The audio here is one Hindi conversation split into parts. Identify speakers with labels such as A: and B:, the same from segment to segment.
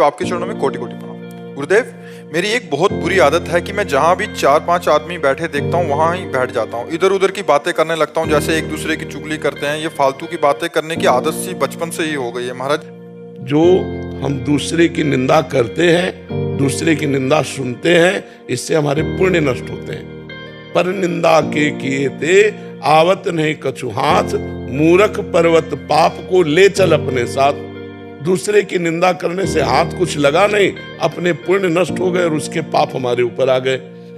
A: गुरुदेव आपके चरणों में कोटि कोटि प्रणाम। गुरुदेव, मेरी एक बहुत बुरी आदत है कि मैं जहाँ भी 4-5 आदमी बैठे देखता हूँ वहाँ ही बैठ जाता हूँ, इधर उधर की बातें करने लगता हूँ, जैसे एक दूसरे की चुगली करते हैं। ये फालतू की बातें करने की आदत सी बचपन से ही हो गई है महाराज।
B: जो हम दूसरे की निंदा करते हैं, दूसरे की निंदा सुनते हैं, इससे हमारे पुण्य नष्ट होते हैं। पर निंदा के किए थे आवत नहीं कछु हाथ, मूर्ख पर्वत पाप को ले चल अपने साथ। दूसरे की निंदा करने से हाथ कुछ लगा नहीं, अपने पुण्य नष्ट हो गए और उसके पाप हमारे ऊपर आ गए।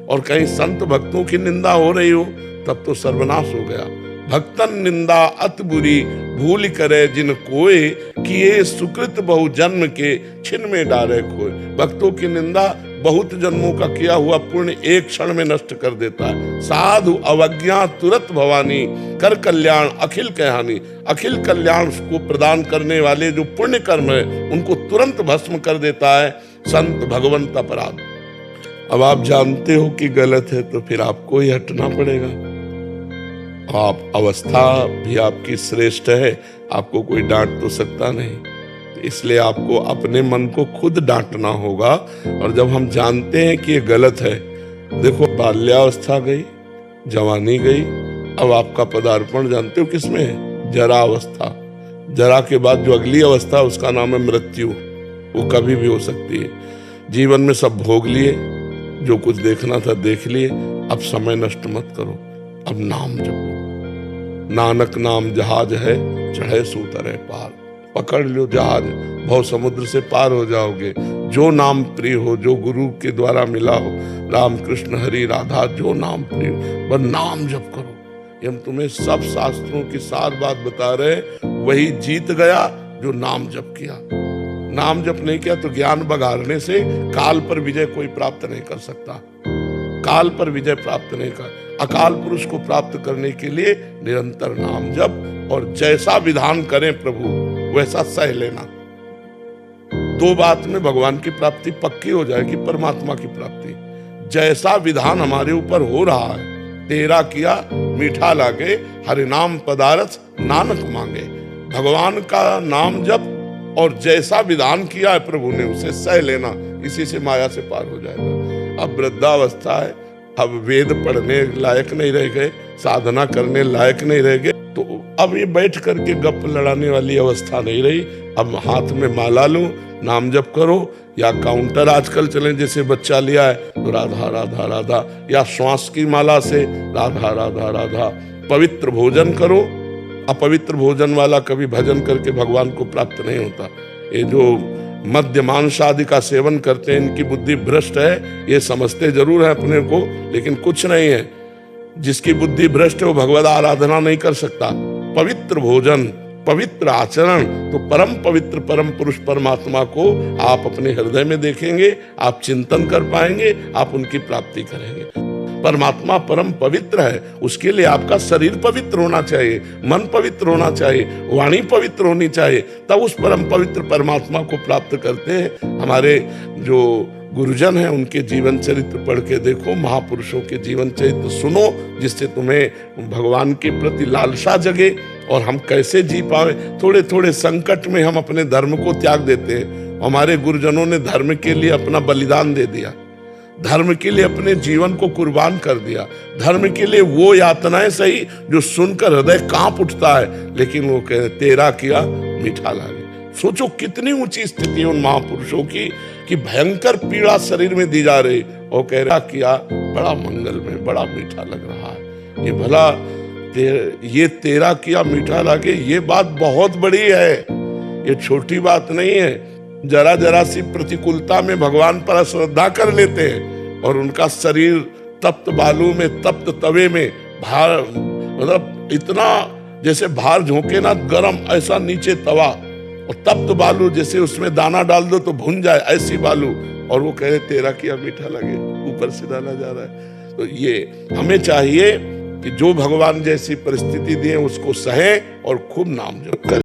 B: और कहीं संत भक्तों की निंदा हो रही हो तब तो सर्वनाश हो गया। भक्तन निंदा अत बुरी भूल करे जिन कोय, किए सुकृत बहु जन्म के छिन में डारे खोए। भक्तों की निंदा बहुत जन्मों का किया हुआ पुण्य एक क्षण में नष्ट कर देता है। साधु अवज्ञा तुरत भवानी, कर कल्याण अखिल कहानी। अखिल कल्याण को प्रदान करने वाले जो पुण्य कर्म है उनको तुरंत भस्म कर देता है संत भगवंत अपराध। अब आप जानते हो कि गलत है तो फिर आपको ही हटना पड़ेगा। आप अवस्था भी आपकी श्रेष्ठ है, आपको कोई डांट तो सकता नहीं, इसलिए आपको अपने मन को खुद डांटना होगा। और जब हम जानते हैं कि ये गलत है, देखो बाल्यावस्था गई, जवानी गई, अब आपका पदार्पण जानते हो किसमें है? जरा अवस्था। जरा के बाद जो अगली अवस्था उसका नाम है मृत्यु। वो कभी भी हो सकती है। जीवन में सब भोग लिए, जो कुछ देखना था देख लिए, अब समय नष्ट मत करो, अब नाम जपो। नानक नाम जहाज है, चढ़े सो उतरे पार। पकड़ लो जहाज, भव समुद्र से पार हो जाओगे। जो नाम प्रिय हो, जो गुरु के द्वारा मिला हो, राम कृष्ण हरि राधा, जो नाम प्रिय हो, बस नाम जप करो। ये हम तुम्हें सब शास्त्रों की सार बात बता रहे, वही जीत गया जो नाम जप किया। नाम जप नहीं किया तो ज्ञान बघारने से काल पर विजय कोई प्राप्त नहीं कर सकता। काल पर विजय प्राप्त नहीं कर, अकाल पुरुष को प्राप्त करने के लिए निरंतर नाम जप, और जैसा विधान करें प्रभु वैसा सह लेना। दो बात में भगवान की प्राप्ति पक्की हो जाएगी, परमात्मा की प्राप्ति। जैसा विधान हमारे ऊपर हो रहा है, तेरा किया मीठा लागे, हरि नाम पदारथ नानक मांगे। भगवान का नाम जप और जैसा विधान किया है प्रभु ने उसे सह लेना, इसी से माया से पार हो जाएगा। अब वृद्धावस्था है, अब वेद पढ़ने लायक नहीं रह गए, साधना करने लायक नहीं रह गए, तो अब ये बैठ करके गप लड़ाने वाली अवस्था नहीं रही। अब हाथ में माला लो, नाम जप करो, या काउंटर आजकल चले जैसे बच्चा लिया है तो राधा राधा राधा, या श्वास की माला से राधा राधा राधा। पवित्र भोजन करो, अपवित्र भोजन वाला कभी भजन करके भगवान को प्राप्त नहीं होता। ये जो मद्य मांस आदि का सेवन करते हैं, इनकी बुद्धि भ्रष्ट है, ये समझते जरूर है अपने को, लेकिन कुछ नहीं है। जिसकी बुद्धि भ्रष्ट है वो भगवद आराधना नहीं कर सकता। पवित्र भोजन, पवित्र आचरण, तो परम पवित्र परम पुरुष परमात्मा को आप अपने हृदय में देखेंगे, आप चिंतन कर पाएंगे, आप उनकी प्राप्ति करेंगे। परमात्मा परम पवित्र है, उसके लिए आपका शरीर पवित्र होना चाहिए, मन पवित्र होना चाहिए, वाणी पवित्र होनी चाहिए, तब उस परम पवित्र परमात्मा को प्राप्त करते हैं। हमारे जो गुरुजन हैं उनके जीवन चरित्र पढ़ के देखो, महापुरुषों के जीवन चरित्र सुनो, जिससे तुम्हें भगवान के प्रति लालसा जगे और हम कैसे जी पाए। थोड़े थोड़े संकट में हम अपने धर्म को त्याग देते हैं। हमारे गुरुजनों ने धर्म के लिए अपना बलिदान दे दिया, धर्म के लिए अपने जीवन को कुर्बान कर दिया। धर्म के लिए वो यातनाएं सही जो सुनकर हृदय कांप उठता है, लेकिन वो कह तेरा किया मीठा लागे। सोचो कितनी ऊंची स्थिति है उन महापुरुषों की कि भयंकर पीड़ा शरीर में दी जा रही, और कह रहा किया बड़ा मंगल में, बड़ा मीठा लग रहा है। ये भला ये तेरा किया मीठा लागे, ये बात बहुत बड़ी है, ये छोटी बात नहीं है। जरा जरा सी प्रतिकूलता में भगवान पर श्रद्धा कर लेते हैं और उनका शरीर तप्त बालू में, तप्त तवे में भार, मतलब इतना जैसे भार झोंके ना गरम, ऐसा नीचे तवा, और तप्त बालू जैसे उसमें दाना डाल दो तो भुन जाए, ऐसी बालू, और वो कह रहे तेरा किया मीठा लगे, ऊपर से डाला जा रहा है। तो ये हमें चाहिए कि जो भगवान जैसी परिस्थिति दी है उसको सहे और खूब नाम जप करें।